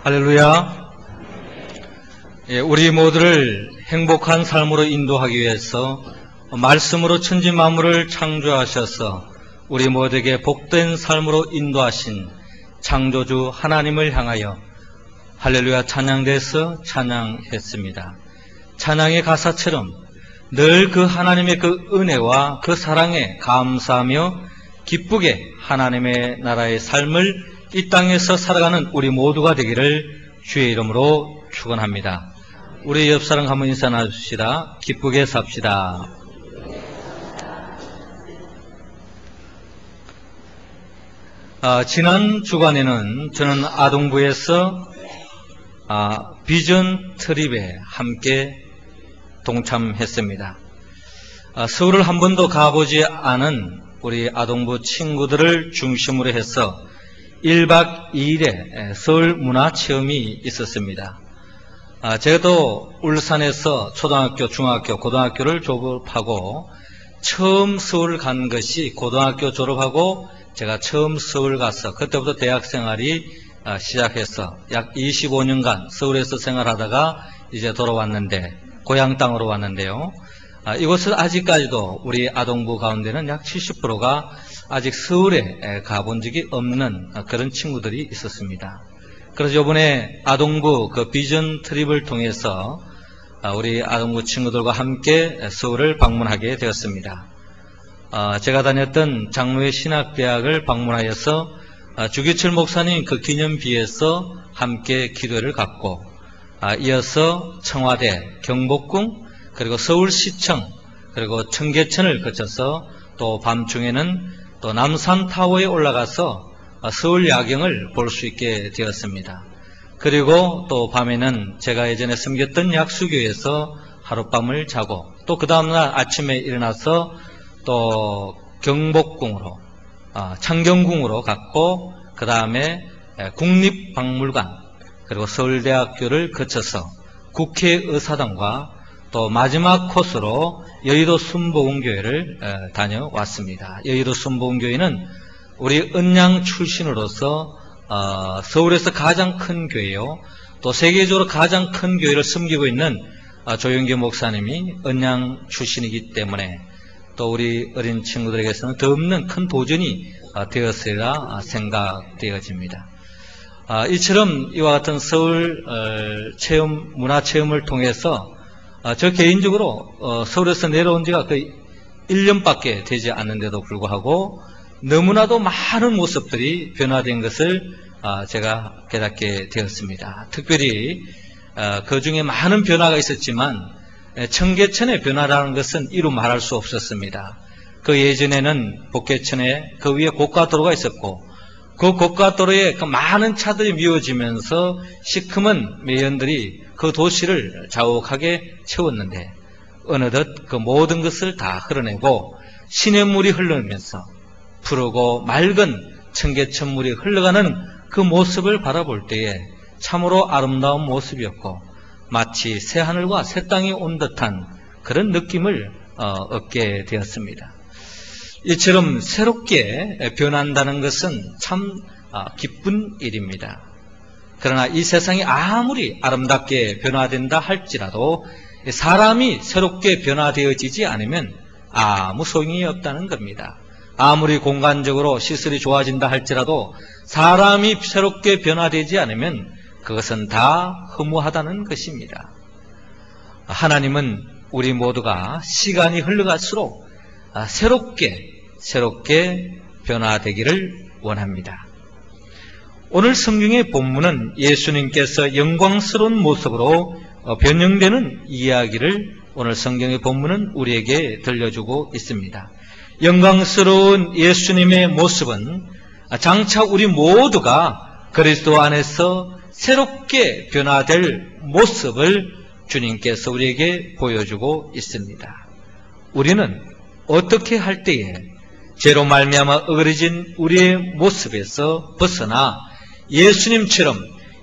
할렐루야. 우리 모두를 행복한 삶으로 인도하기 위해서 말씀으로 천지 만물을 창조하셔서 우리 모두에게 복된 삶으로 인도하신 창조주 하나님을 향하여 할렐루야 찬양대에서 찬양했습니다. 찬양의 가사처럼 늘 그 하나님의 그 은혜와 그 사랑에 감사하며 기쁘게 하나님의 나라의 삶을 이 땅에서 살아가는 우리 모두가 되기를 주의 이름으로 축원합니다. 우리 옆사람 한번 인사 나눕시다. 기쁘게 삽시다. 지난 주간에는 저는 아동부에서 비전 트립에 함께 동참했습니다. 서울을 한 번도 가보지 않은 우리 아동부 친구들을 중심으로 해서 1박 2일의 서울 문화체험이 있었습니다. 제가 또 울산에서 초등학교, 중학교, 고등학교를 졸업하고 처음 서울 간 것이 고등학교 졸업하고 제가 처음 서울 가서 그때부터 대학 생활이 시작해서 약 25년간 서울에서 생활하다가 이제 돌아왔는데 고향 땅으로 왔는데요. 이곳은 아직까지도 우리 아동부 가운데는 약 70%가 아직 서울에 가본 적이 없는 그런 친구들이 있었습니다. 그래서 이번에 아동부 그 비전 트립을 통해서 우리 아동부 친구들과 함께 서울을 방문하게 되었습니다. 제가 다녔던 장로회 신학대학을 방문하여서 주기철 목사님 그 기념비에서 함께 기도회를 갖고 이어서 청와대, 경복궁, 그리고 서울시청, 그리고 청계천을 거쳐서 또 밤중에는 또 남산타워에 올라가서 서울 야경을 볼 수 있게 되었습니다. 그리고 또 밤에는 제가 예전에 섬겼던 약수교에서 하룻밤을 자고 또 그 다음날 아침에 일어나서 또 경복궁으로 창경궁으로 갔고 그 다음에 국립박물관 그리고 서울대학교를 거쳐서 국회의사당과 또 마지막 코스로 여의도 순복음교회를 다녀왔습니다. 여의도 순복음교회는 우리 은양 출신으로서 서울에서 가장 큰 교회요, 또 세계적으로 가장 큰 교회를 섬기고 있는 조영기 목사님이 은양 출신이기 때문에 또 우리 어린 친구들에게서는 더 없는 큰 도전이 되었으리라 생각되어집니다. 이처럼 이와 같은 서울 체험, 문화체험을 통해서 저 개인적으로 서울에서 내려온 지가 거의 1년밖에 되지 않는데도 불구하고 너무나도 많은 모습들이 변화된 것을 제가 깨닫게 되었습니다. 특별히 그 중에 많은 변화가 있었지만 청계천의 변화라는 것은 이루 말할 수 없었습니다. 그 예전에는 복개천에 그 위에 고가도로가 있었고 그 고가도로에 그 많은 차들이 미워지면서 시커먼 매연들이 그 도시를 자욱하게 채웠는데 어느덧 그 모든 것을 다 흘러내고 시냇물이 흐르면서 푸르고 맑은 청계천물이 흘러가는 그 모습을 바라볼 때에 참으로 아름다운 모습이었고 마치 새하늘과 새 땅이 온 듯한 그런 느낌을 얻게 되었습니다. 이처럼 새롭게 변한다는 것은 참 기쁜 일입니다. 그러나 이 세상이 아무리 아름답게 변화된다 할지라도 사람이 새롭게 변화되어지지 않으면 아무 소용이 없다는 겁니다. 아무리 공간적으로 시설이 좋아진다 할지라도 사람이 새롭게 변화되지 않으면 그것은 다 허무하다는 것입니다. 하나님은 우리 모두가 시간이 흘러갈수록 새롭게 변화되기를 원합니다. 오늘 성경의 본문은 예수님께서 영광스러운 모습으로 변형되는 이야기를 오늘 성경의 본문은 우리에게 들려주고 있습니다. 영광스러운 예수님의 모습은 장차 우리 모두가 그리스도 안에서 새롭게 변화될 모습을 주님께서 우리에게 보여주고 있습니다. 우리는 어떻게 할 때에 죄로 말미암아 어그러진 우리의 모습에서 벗어나 예수님처럼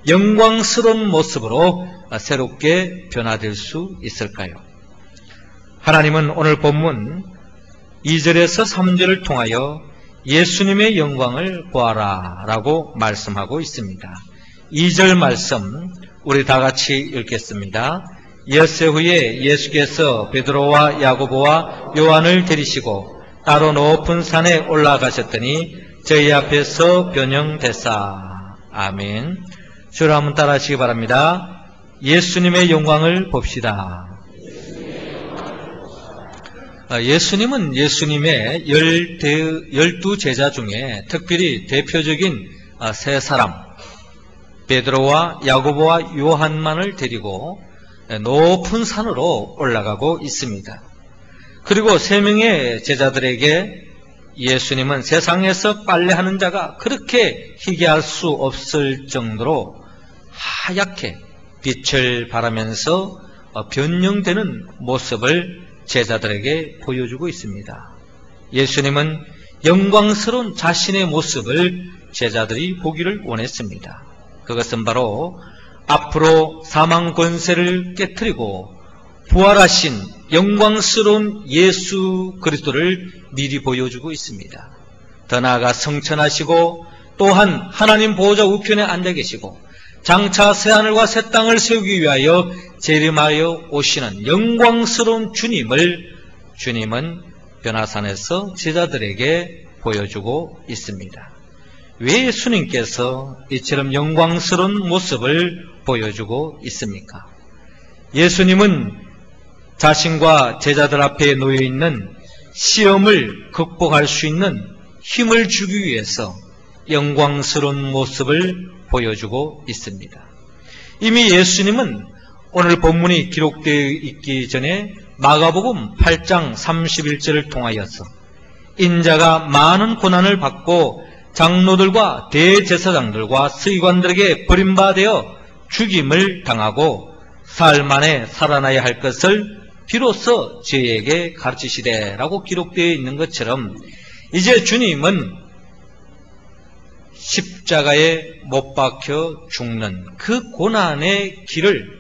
영광스러운 모습으로 새롭게 변화될 수 있을까요? 하나님은 오늘 본문 2절에서 3절을 통하여 예수님의 영광을 보아라 라고 말씀하고 있습니다. 2절 말씀 우리 다 같이 읽겠습니다. 엿새 후에 예수께서 베드로와 야고보와 요한을 데리시고 따로 높은 산에 올라가셨더니 저희 앞에서 변형됐사. 아멘. 주를 한번 따라하시기 바랍니다. 예수님의 영광을 봅시다. 예수님은 예수님의 12제자 중에 특별히 대표적인 세 사람, 베드로와 야고보와 요한만을 데리고 높은 산으로 올라가고 있습니다. 그리고 세 명의 제자들에게 예수님은 세상에서 빨래하는 자가 그렇게 희귀할 수 없을 정도로 하얗게 빛을 발하면서 변형되는 모습을 제자들에게 보여주고 있습니다. 예수님은 영광스러운 자신의 모습을 제자들이 보기를 원했습니다. 그것은 바로 앞으로 사망 권세를 깨트리고 부활하신 영광스러운 예수 그리스도를 미리 보여주고 있습니다. 더 나아가 성천하시고 또한 하나님 보호자 우편에 앉아 계시고 장차 새하늘과 새 땅을 세우기 위하여 재림하여 오시는 영광스러운 주님은 변화산에서 제자들에게 보여주고 있습니다. 왜 예수님께서 이처럼 영광스러운 모습을 보여주고 있습니까? 예수님은 자신과 제자들 앞에 놓여있는 시험을 극복할 수 있는 힘을 주기 위해서 영광스러운 모습을 보여주고 있습니다. 이미 예수님은 오늘 본문이 기록되어 있기 전에 마가복음 8장 31절을 통하여서 인자가 많은 고난을 받고 장로들과 대제사장들과 서기관들에게 버림받아 죽임을 당하고 사흘 만에 살아나야 할 것을 비로소 저희에게 가르치시되라고 기록되어 있는 것처럼 이제 주님은 십자가에 못 박혀 죽는 그 고난의 길을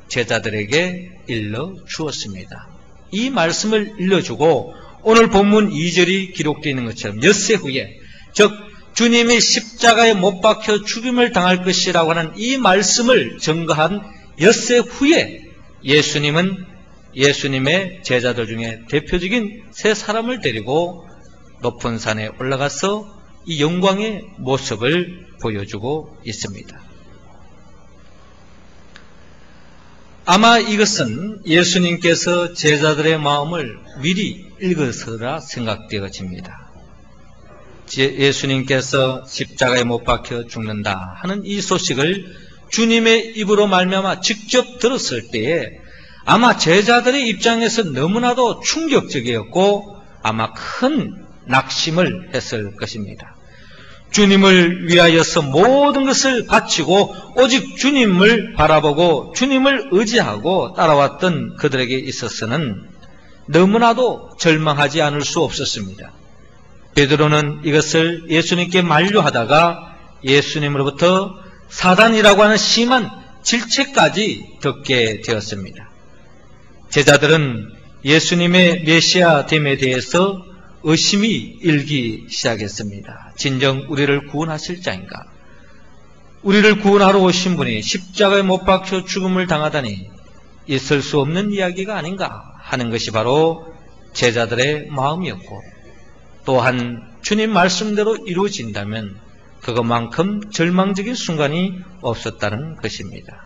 제자들에게 일러 주었습니다. 이 말씀을 일러주고 오늘 본문 2절이 기록되어 있는 것처럼 엿새 후에, 즉 주님이 십자가에 못 박혀 죽임을 당할 것이라고 하는 이 말씀을 증거한 엿새 후에 예수님은 예수님의 제자들 중에 대표적인 세 사람을 데리고 높은 산에 올라가서 이 영광의 모습을 보여주고 있습니다. 아마 이것은 예수님께서 제자들의 마음을 미리 읽어서라 생각되어집니다. 예수님께서 십자가에 못 박혀 죽는다 하는 이 소식을 주님의 입으로 말미암아 직접 들었을 때에 아마 제자들의 입장에서 너무나도 충격적이었고 아마 큰 낙심을 했을 것입니다. 주님을 위하여서 모든 것을 바치고 오직 주님을 바라보고 주님을 의지하고 따라왔던 그들에게 있어서는 너무나도 절망하지 않을 수 없었습니다. 베드로는 이것을 예수님께 만류하다가 예수님으로부터 사단이라고 하는 심한 질책까지 듣게 되었습니다. 제자들은 예수님의 메시아됨에 대해서 의심이 일기 시작했습니다. 진정 우리를 구원하실 자인가? 우리를 구원하러 오신 분이 십자가에 못 박혀 죽음을 당하다니 있을 수 없는 이야기가 아닌가 하는 것이 바로 제자들의 마음이었고, 또한 주님 말씀대로 이루어진다면 그것만큼 절망적인 순간이 없었다는 것입니다.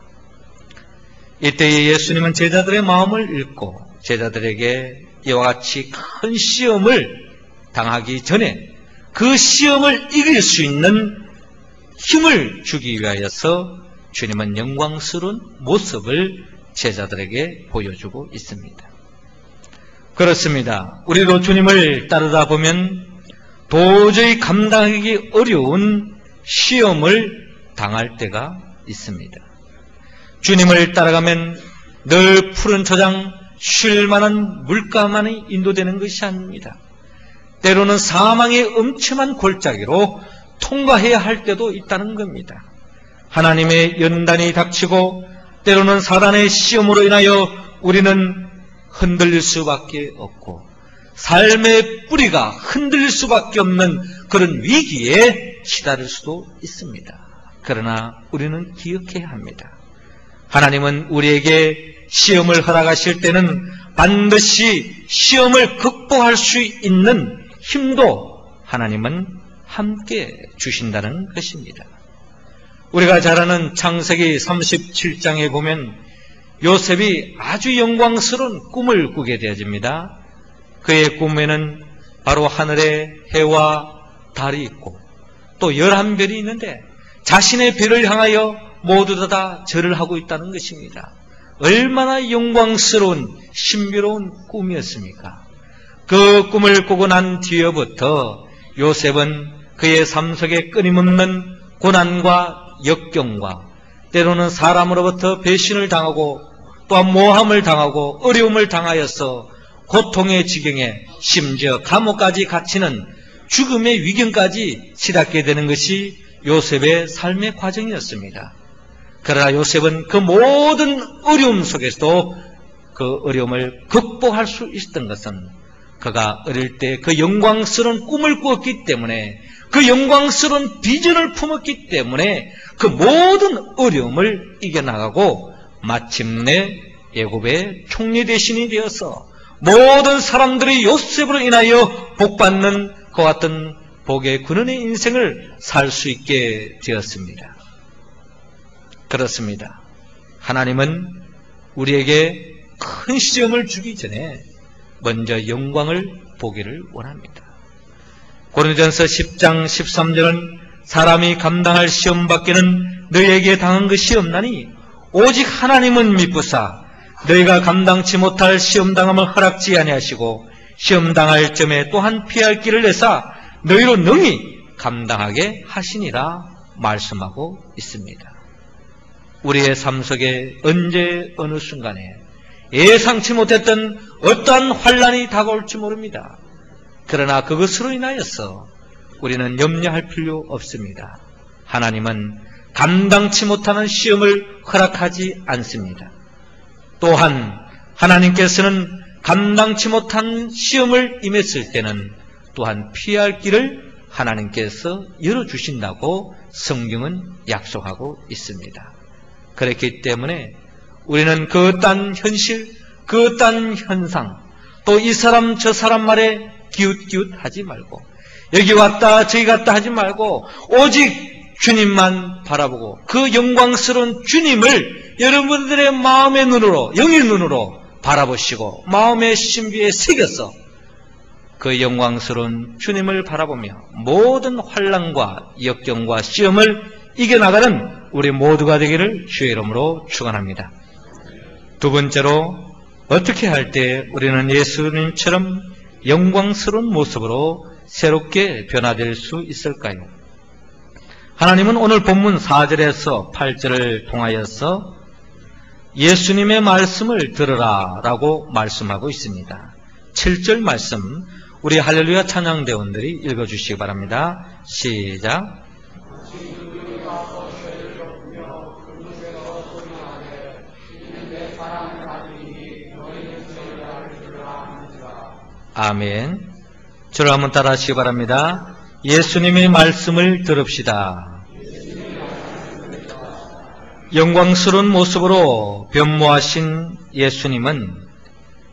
이때에 예수님은 제자들의 마음을 읽고 제자들에게 이와 같이 큰 시험을 당하기 전에 그 시험을 이길 수 있는 힘을 주기 위하여서 주님은 영광스러운 모습을 제자들에게 보여주고 있습니다. 그렇습니다. 우리도 주님을 따르다 보면 도저히 감당하기 어려운 시험을 당할 때가 있습니다. 주님을 따라가면 늘 푸른 초장, 쉴 만한 물가만이 인도되는 것이 아닙니다. 때로는 사망의 엄청난 골짜기로 통과해야 할 때도 있다는 겁니다. 하나님의 연단이 닥치고 때로는 사단의 시험으로 인하여 우리는 흔들릴 수밖에 없고 삶의 뿌리가 흔들릴 수밖에 없는 그런 위기에 시달릴 수도 있습니다. 그러나 우리는 기억해야 합니다. 하나님은 우리에게 시험을 허락하실 때는 반드시 시험을 극복할 수 있는 힘도 하나님은 함께 주신다는 것입니다. 우리가 잘 아는 창세기 37장에 보면 요셉이 아주 영광스러운 꿈을 꾸게 되어집니다. 그의 꿈에는 바로 하늘에 해와 달이 있고 또 11별이 있는데 자신의 별을 향하여 모두 다 절을 하고 있다는 것입니다. 얼마나 영광스러운 신비로운 꿈이었습니까? 그 꿈을 꾸고 난 뒤에부터 요셉은 그의 삶 속에 끊임없는 고난과 역경과 때로는 사람으로부터 배신을 당하고 또한 모함을 당하고 어려움을 당하여서 고통의 지경에 심지어 감옥까지 갇히는 죽음의 위경까지 치닫게 되는 것이 요셉의 삶의 과정이었습니다. 그러나 요셉은 그 모든 어려움 속에서도 그 어려움을 극복할 수 있었던 것은 그가 어릴 때 그 영광스러운 꿈을 꾸었기 때문에 그 영광스러운 비전을 품었기 때문에 그 모든 어려움을 이겨나가고 마침내 애굽의 총리 대신이 되어서 모든 사람들이 요셉으로 인하여 복받는 그와 같은 복의 근원의 인생을 살 수 있게 되었습니다. 그렇습니다. 하나님은 우리에게 큰 시험을 주기 전에 먼저 영광을 보기를 원합니다. 고린도전서 10장 13절은 사람이 감당할 시험 밖에는 너희에게 당한 것이 없나니 오직 하나님은 미쁘사 너희가 감당치 못할 시험당함을 허락지 아니하시고 시험당할 점에 또한 피할 길을 내사 너희로 능히 감당하게 하시니라 말씀하고 있습니다. 우리의 삶 속에 언제 어느 순간에 예상치 못했던 어떠한 환난이 다가올지 모릅니다. 그러나 그것으로 인하여서 우리는 염려할 필요 없습니다. 하나님은 감당치 못하는 시험을 허락하지 않습니다. 또한 하나님께서는 감당치 못한 시험을 임했을 때는 또한 피할 길을 하나님께서 열어주신다고 성경은 약속하고 있습니다. 그렇기 때문에 우리는 그딴 현실, 그딴 현상, 또 이 사람 저 사람 말에 기웃기웃하지 말고 여기 왔다 저기 갔다 하지 말고 오직 주님만 바라보고 그 영광스러운 주님을 여러분들의 마음의 눈으로, 영의 눈으로 바라보시고 마음의 신비에 새겨서 그 영광스러운 주님을 바라보며 모든 환난과 역경과 시험을 이겨나가는 우리 모두가 되기를 주의 이름으로 축원합니다. 두 번째로 어떻게 할 때 우리는 예수님처럼 영광스러운 모습으로 새롭게 변화될 수 있을까요? 하나님은 오늘 본문 4절에서 8절을 통하여서 예수님의 말씀을 들으라 라고 말씀하고 있습니다. 7절 말씀 우리 할렐루야 찬양대원들이 읽어주시기 바랍니다. 시작. 아멘. 저를 한번 따라 하시기 바랍니다. 예수님의 말씀을 들읍시다. 영광스러운 모습으로 변모하신 예수님은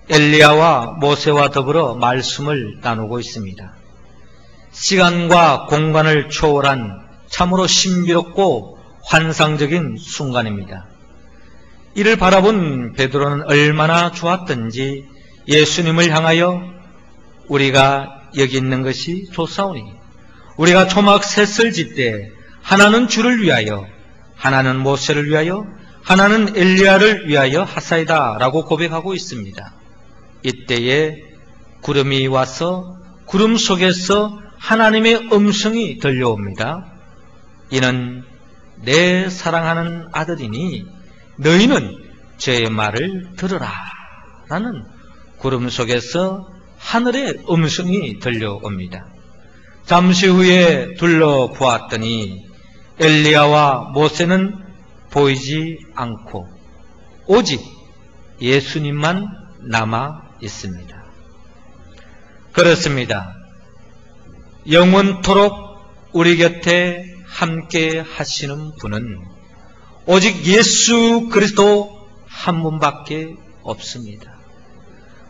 엘리야와 모세와 더불어 말씀을 나누고 있습니다. 시간과 공간을 초월한 참으로 신비롭고 환상적인 순간입니다. 이를 바라본 베드로는 얼마나 좋았던지 예수님을 향하여 우리가 여기 있는 것이 좋사오니 우리가 초막 셋을 짓되 하나는 주를 위하여 하나는 모세를 위하여 하나는 엘리야를 위하여 하사이다 라고 고백하고 있습니다. 이때에 구름이 와서 구름 속에서 하나님의 음성이 들려옵니다. 이는 내 사랑하는 아들이니 너희는 제 말을 들으라 라는 구름 속에서 하늘의 음성이 들려옵니다. 잠시 후에 둘러보았더니 엘리야와 모세는 보이지 않고 오직 예수님만 남아 있습니다. 그렇습니다. 영원토록 우리 곁에 함께 하시는 분은 오직 예수 그리스도 한 분밖에 없습니다.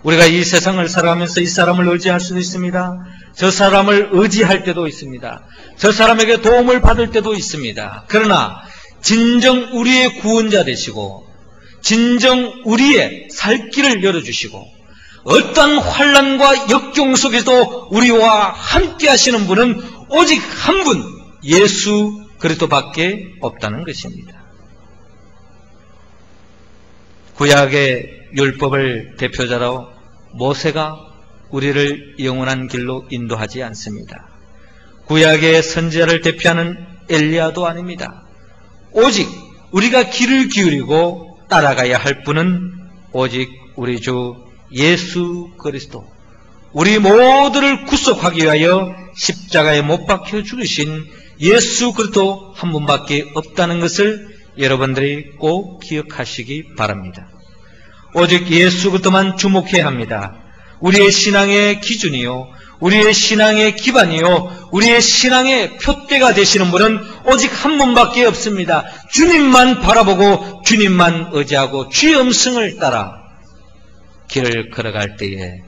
우리가 이 세상을 살아가면서 이 사람을 의지할 수도 있습니다. 저 사람을 의지할 때도 있습니다. 저 사람에게 도움을 받을 때도 있습니다. 그러나 진정 우리의 구원자 되시고 진정 우리의 살 길을 열어주시고 어떠한 환난과 역경 속에서도 우리와 함께 하시는 분은 오직 한 분, 예수 그리스도밖에 없다는 것입니다. 구약의 율법을 대표자로 모세가 우리를 영원한 길로 인도하지 않습니다. 구약의 선지자를 대표하는 엘리야도 아닙니다. 오직 우리가 귀를 기울이고 따라가야 할 분은 오직 우리 주 예수 그리스도, 우리 모두를 구속하기 위하여 십자가에 못 박혀 죽으신 예수 그리스도 한 분밖에 없다는 것을 여러분들이 꼭 기억하시기 바랍니다. 오직 예수 그리스도만 주목해야 합니다. 우리의 신앙의 기준이요, 우리의 신앙의 기반이요, 우리의 신앙의 표대가 되시는 분은 오직 한 분밖에 없습니다. 주님만 바라보고 주님만 의지하고 주의 음성을 따라 길을 걸어갈 때에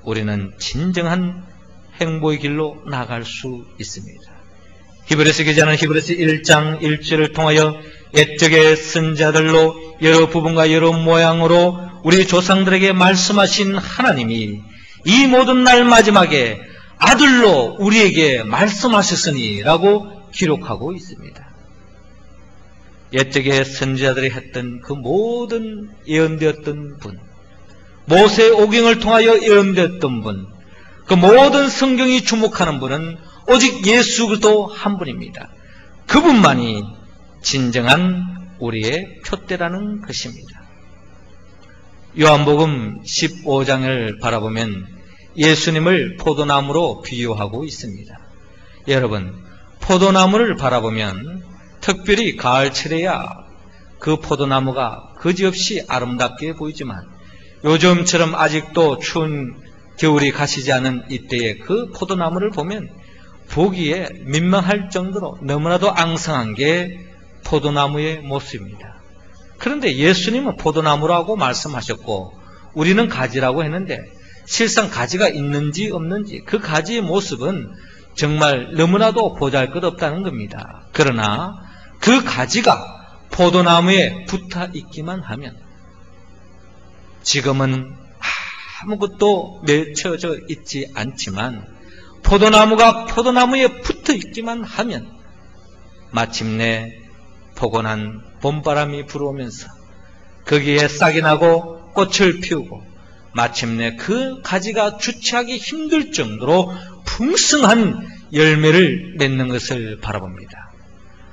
우리는 진정한 행복의 길로 나아갈 수 있습니다. 히브리서 기자는 히브리서 1장 1절을 통하여 옛적의 선지자들로 여러 부분과 여러 모양으로 우리 조상들에게 말씀하신 하나님이 이 모든 날 마지막에 아들로 우리에게 말씀하셨으니 라고 기록하고 있습니다. 옛적의 선지자들이 했던 그 모든 예언되었던 분, 모세의 오경을 통하여 예언되었던 분, 그 모든 성경이 주목하는 분은 오직 예수 그리스도 한 분입니다. 그분만이 진정한 우리의 표대라는 것입니다. 요한복음 15장을 바라보면 예수님을 포도나무로 비유하고 있습니다. 여러분, 포도나무를 바라보면 특별히 가을철에야 그 포도나무가 그지없이 아름답게 보이지만 요즘처럼 아직도 추운 겨울이 가시지 않은 이때에 그 포도나무를 보면 보기에 민망할 정도로 너무나도 앙상한 게 포도나무의 모습입니다. 그런데 예수님은 포도나무라고 말씀하셨고 우리는 가지라고 했는데 실상 가지가 있는지 없는지 그 가지의 모습은 정말 너무나도 보잘것없다는 겁니다. 그러나 그 가지가 포도나무에 붙어 있기만 하면 지금은 아무것도 맺혀져 있지 않지만 포도나무가 포도나무에 붙어 있기만 하면 마침내 포근한 봄바람이 불어오면서 거기에 싹이 나고 꽃을 피우고 마침내 그 가지가 주체하기 힘들 정도로 풍성한 열매를 맺는 것을 바라봅니다.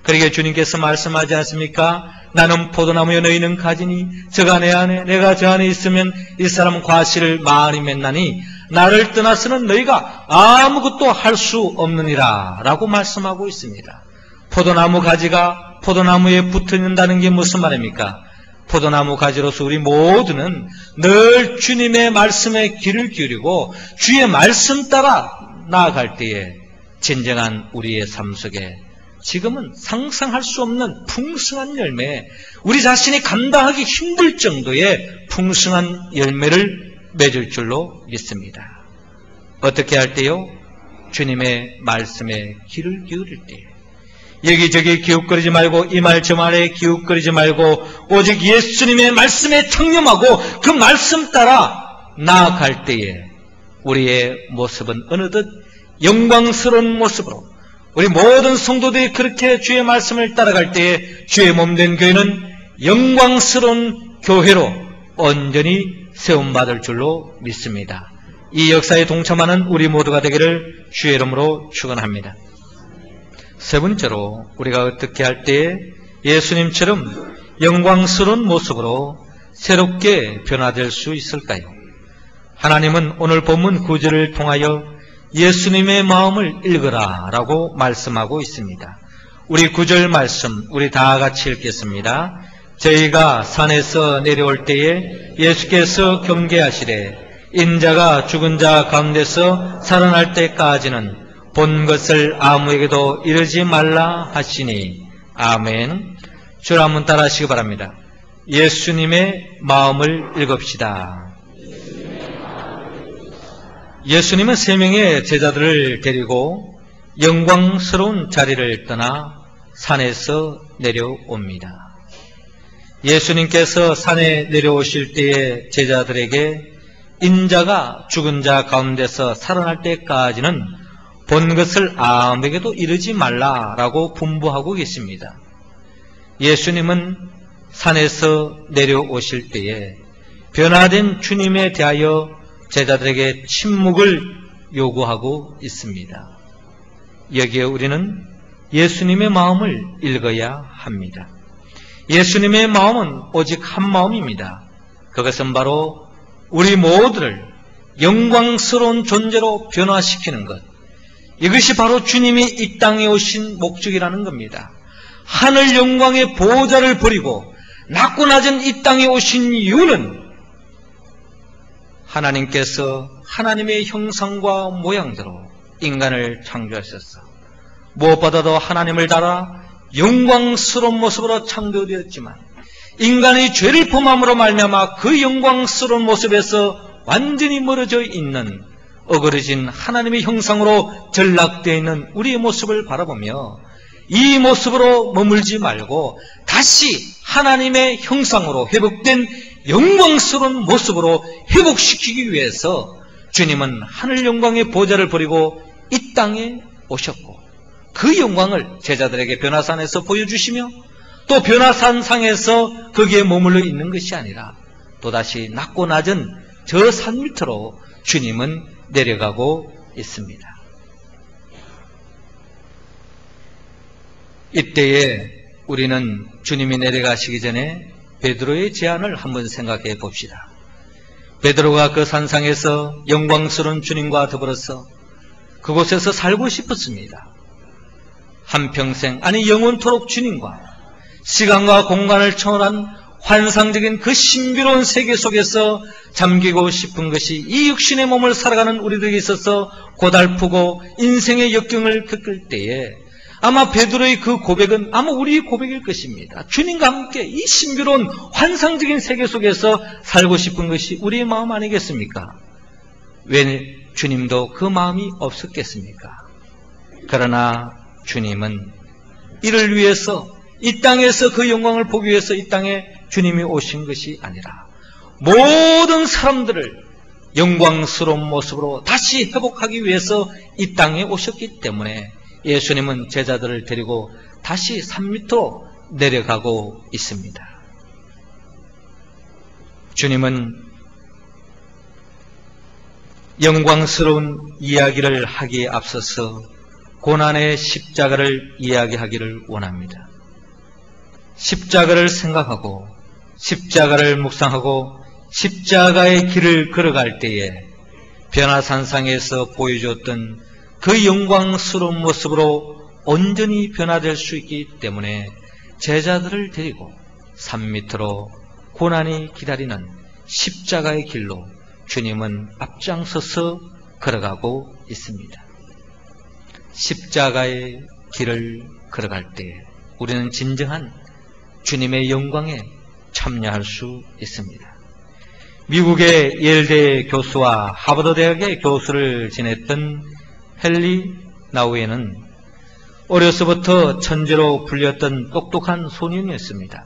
그러게 주님께서 말씀하지 않습니까? 나는 포도나무여 너희는 가지니 저가 내 안에 내가 저 안에 있으면 이 사람은 과실을 많이 맺나니 나를 떠나서는 너희가 아무것도 할 수 없느니라 라고 말씀하고 있습니다. 포도나무 가지가 포도나무에 붙어 있는다는 게 무슨 말입니까? 포도나무 가지로서 우리 모두는 늘 주님의 말씀에 귀를 기울이고 주의 말씀 따라 나아갈 때에 진정한 우리의 삶 속에 지금은 상상할 수 없는 풍성한 열매, 우리 자신이 감당하기 힘들 정도의 풍성한 열매를 맺을 줄로 믿습니다. 어떻게 할 때요? 주님의 말씀에 귀를 기울일 때 여기저기 기웃거리지 말고 이 말 저 말에 기웃거리지 말고 오직 예수님의 말씀에 청렴하고 그 말씀 따라 나아갈 때에 우리의 모습은 어느덧 영광스러운 모습으로 우리 모든 성도들이 그렇게 주의 말씀을 따라갈 때에 주의 몸된 교회는 영광스러운 교회로 온전히 세움받을 줄로 믿습니다. 이 역사에 동참하는 우리 모두가 되기를 주의 이름으로 축원합니다. 세 번째로 우리가 어떻게 할 때에 예수님처럼 영광스러운 모습으로 새롭게 변화될 수 있을까요? 하나님은 오늘 본문 9절을 통하여 예수님의 마음을 읽으라 라고 말씀하고 있습니다. 우리 9절 말씀 우리 다 같이 읽겠습니다. 저희가 산에서 내려올 때에 예수께서 경계하시되 인자가 죽은 자 가운데서 살아날 때까지는 본 것을 아무에게도 이르지 말라 하시니. 아멘. 주를 한번 따라 하시기 바랍니다. 예수님의 마음을 읽읍시다. 예수님은 3명의 제자들을 데리고 영광스러운 자리를 떠나 산에서 내려옵니다. 예수님께서 산에 내려오실 때에 제자들에게 인자가 죽은 자 가운데서 살아날 때까지는 본 것을 아무에게도 이르지 말라라고 분부하고 계십니다. 예수님은 산에서 내려오실 때에 변화된 주님에 대하여 제자들에게 침묵을 요구하고 있습니다. 여기에 우리는 예수님의 마음을 읽어야 합니다. 예수님의 마음은 오직 한 마음입니다. 그것은 바로 우리 모두를 영광스러운 존재로 변화시키는 것. 이것이 바로 주님이 이 땅에 오신 목적이라는 겁니다. 하늘 영광의 보호자를 버리고 낮고 낮은 이 땅에 오신 이유는 하나님께서 하나님의 형상과 모양대로 인간을 창조하셨어. 무엇보다도 하나님을 닮아 영광스러운 모습으로 창조되었지만 인간의 죄를 범함으로 말미암아 그 영광스러운 모습에서 완전히 멀어져 있는 어그러진 하나님의 형상으로 전락되어 있는 우리의 모습을 바라보며 이 모습으로 머물지 말고 다시 하나님의 형상으로 회복된 영광스러운 모습으로 회복시키기 위해서 주님은 하늘 영광의 보좌를 버리고 이 땅에 오셨고 그 영광을 제자들에게 변화산에서 보여주시며 또 변화산상에서 거기에 머물러 있는 것이 아니라 또다시 낮고 낮은 저 산 밑으로 주님은 내려가고 있습니다. 이때에 우리는 주님이 내려가시기 전에 베드로의 제안을 한번 생각해 봅시다. 베드로가 그 산상에서 영광스러운 주님과 더불어서 그곳에서 살고 싶었습니다. 한평생 아니 영원토록 주님과 시간과 공간을 초월한 환상적인 그 신비로운 세계 속에서 잠기고 싶은 것이 이 육신의 몸을 살아가는 우리들에게 있어서 고달프고 인생의 역경을 겪을 때에 아마 베드로의 그 고백은 아마 우리의 고백일 것입니다. 주님과 함께 이 신비로운 환상적인 세계 속에서 살고 싶은 것이 우리의 마음 아니겠습니까? 왜 주님도 그 마음이 없었겠습니까? 그러나 주님은 이를 위해서 이 땅에서 그 영광을 보기 위해서 이 땅에 주님이 오신 것이 아니라 모든 사람들을 영광스러운 모습으로 다시 회복하기 위해서 이 땅에 오셨기 때문에 예수님은 제자들을 데리고 다시 산 밑으로 내려가고 있습니다. 주님은 영광스러운 이야기를 하기에 앞서서 고난의 십자가를 이야기하기를 원합니다. 십자가를 생각하고 십자가를 묵상하고 십자가의 길을 걸어갈 때에 변화산상에서 보여주었던 그 영광스러운 모습으로 온전히 변화될 수 있기 때문에 제자들을 데리고 산 밑으로 고난이 기다리는 십자가의 길로 주님은 앞장서서 걸어가고 있습니다. 십자가의 길을 걸어갈 때 우리는 진정한 주님의 영광에 참여할 수 있습니다. 미국의 예일대 교수와 하버드 대학의 교수를 지냈던 헨리 나우에는 어려서부터 천재로 불렸던 똑똑한 소년이었습니다.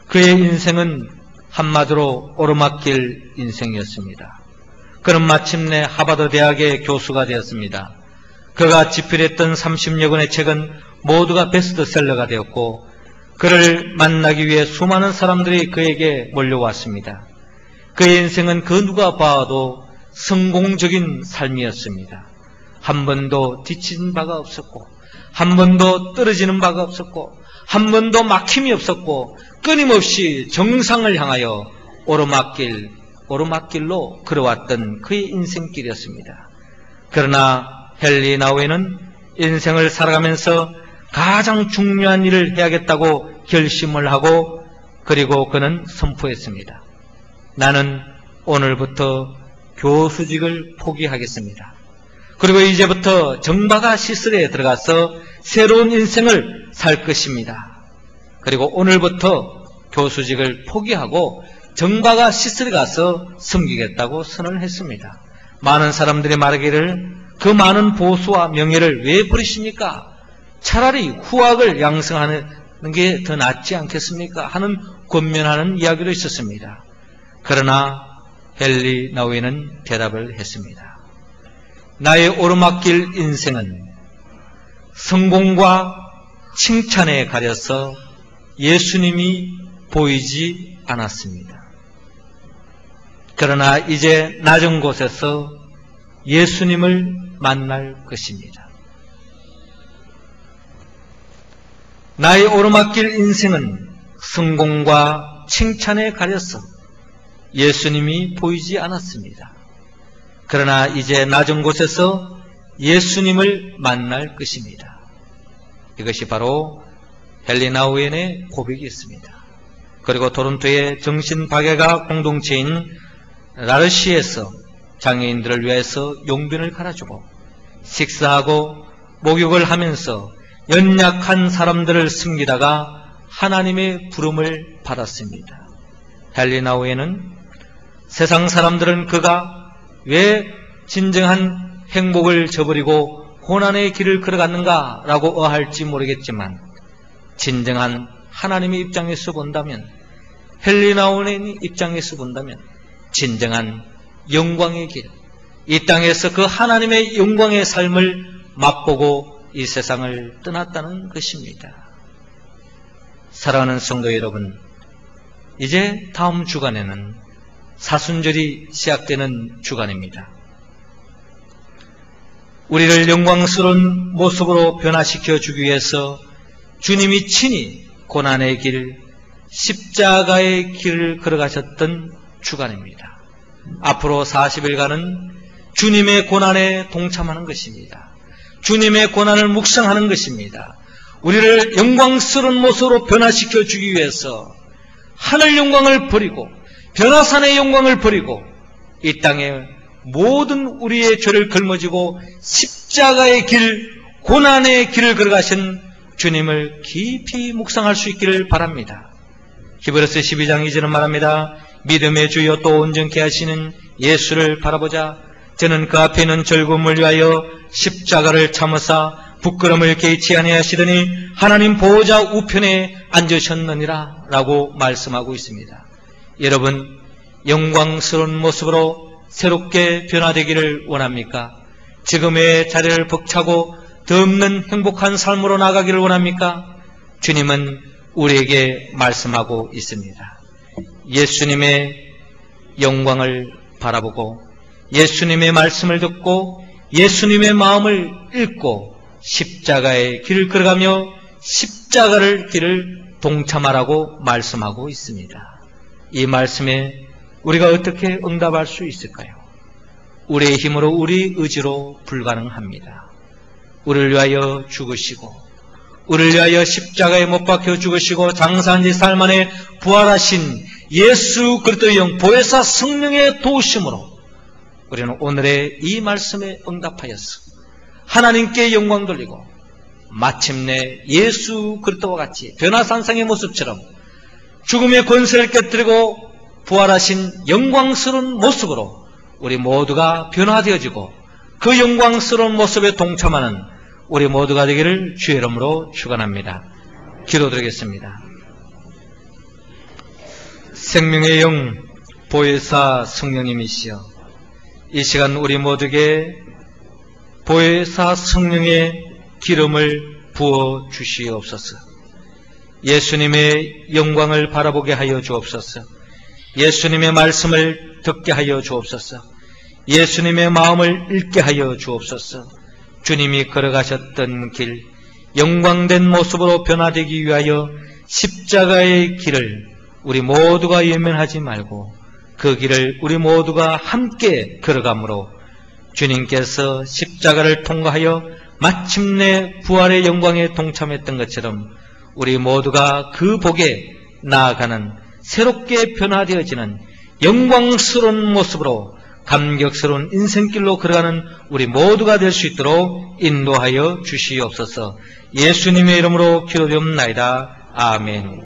그의 인생은 한마디로 오르막길 인생이었습니다. 그는 마침내 하버드 대학의 교수가 되었습니다. 그가 집필했던 30여 권의 책은 모두가 베스트셀러가 되었고 그를 만나기 위해 수많은 사람들이 그에게 몰려왔습니다. 그의 인생은 그 누가 봐도 성공적인 삶이었습니다. 한 번도 뒤처진 바가 없었고 한 번도 떨어지는 바가 없었고 한 번도 막힘이 없었고 끊임없이 정상을 향하여 오르막길로 걸어왔던 그의 인생길이었습니다. 그러나 헨리 나우에는 인생을 살아가면서 가장 중요한 일을 해야겠다고 결심을 하고 그리고 그는 선포했습니다. 나는 오늘부터 교수직을 포기하겠습니다. 그리고 이제부터 정박아 시설에 들어가서 새로운 인생을 살 것입니다. 그리고 오늘부터 교수직을 포기하고 정박아 시설에 가서 섬기겠다고 선언을 했습니다. 많은 사람들이 말하기를 그 많은 보수와 명예를 왜 버리십니까? 차라리 후학을 양성하는 게 더 낫지 않겠습니까? 하는 권면하는 이야기도 있었습니다. 그러나 헨리 나우에는 대답을 했습니다. 나의 오르막길 인생은 성공과 칭찬에 가려서 예수님이 보이지 않았습니다. 그러나 이제 낮은 곳에서 예수님을 만날 것입니다. 나의 오르막길 인생은 성공과 칭찬에 가려서 예수님이 보이지 않았습니다. 그러나 이제 낮은 곳에서 예수님을 만날 것입니다. 이것이 바로 헨리 나우엔의 고백이었습니다. 그리고 토론토의 정신박애가 공동체인 라르시에서 장애인들을 위해서 용변을 갈아주고 식사하고 목욕을 하면서 연약한 사람들을 섬기다가 하나님의 부름을 받았습니다. 헨리 나우엔은 세상 사람들은 그가 왜 진정한 행복을 저버리고 고난의 길을 걸어갔는가 라고 의아할지 모르겠지만 진정한 하나님의 입장에서 본다면, 헨리 나우엔의 입장에서 본다면 진정한 영광의 길, 이 땅에서 그 하나님의 영광의 삶을 맛보고 이 세상을 떠났다는 것입니다. 사랑하는 성도 여러분, 이제 다음 주간에는 사순절이 시작되는 주간입니다. 우리를 영광스러운 모습으로 변화시켜 주기 위해서 주님이 친히 고난의 길, 십자가의 길을 걸어가셨던 주간입니다. 앞으로 40일간은 주님의 고난에 동참하는 것입니다. 주님의 고난을 묵상하는 것입니다. 우리를 영광스러운 모습으로 변화시켜 주기 위해서 하늘 영광을 버리고 변화산의 영광을 버리고 이 땅에 모든 우리의 죄를 걸머지고 십자가의 길, 고난의 길을 걸어가신 주님을 깊이 묵상할 수 있기를 바랍니다. 히브리서 12장 2절은 말합니다. 믿음의 주여 또 온전케 하시는 예수를 바라보자. 저는 그 앞에 있는 즐거움을 위하여 십자가를 참으사 부끄러움을 개의치 아니하시더니 하나님 보호자 우편에 앉으셨느니라 라고 말씀하고 있습니다. 여러분, 영광스러운 모습으로 새롭게 변화되기를 원합니까? 지금의 자리를 벅차고 더 없는 행복한 삶으로 나가기를 원합니까? 주님은 우리에게 말씀하고 있습니다. 예수님의 영광을 바라보고 예수님의 말씀을 듣고 예수님의 마음을 읽고 십자가의 길을 걸어가며 십자가를 길을 동참하라고 말씀하고 있습니다. 이 말씀에 우리가 어떻게 응답할 수 있을까요? 우리의 힘으로 우리 의지로 불가능합니다. 우리를 위하여 죽으시고 우리를 위하여 십자가에 못 박혀 죽으시고 장사한 지 사흘 만에 부활하신 예수 그리스도의 영 보혜사 성령의 도우심으로 우리는 오늘의 이 말씀에 응답하여서 하나님께 영광 돌리고 마침내 예수 그리스도와 같이 변화산상의 모습처럼 죽음의 권세를 깨뜨리고 부활하신 영광스러운 모습으로 우리 모두가 변화되어지고 그 영광스러운 모습에 동참하는 우리 모두가 되기를 주의 이름으로 축원합니다. 기도드리겠습니다. 생명의 영 보혜사 성령님이시여, 이 시간 우리 모두에게 보혜사 성령의 기름을 부어 주시옵소서. 예수님의 영광을 바라보게 하여 주옵소서. 예수님의 말씀을 듣게 하여 주옵소서. 예수님의 마음을 읽게 하여 주옵소서. 주님이 걸어가셨던 길, 영광된 모습으로 변화되기 위하여 십자가의 길을 우리 모두가 외면하지 말고 그 길을 우리 모두가 함께 걸어가므로 주님께서 십자가를 통과하여 마침내 부활의 영광에 동참했던 것처럼 우리 모두가 그 복에 나아가는 새롭게 변화되어지는 영광스러운 모습으로 감격스러운 인생길로 걸어가는 우리 모두가 될 수 있도록 인도하여 주시옵소서. 예수님의 이름으로 기도드리옵나이다. 아멘.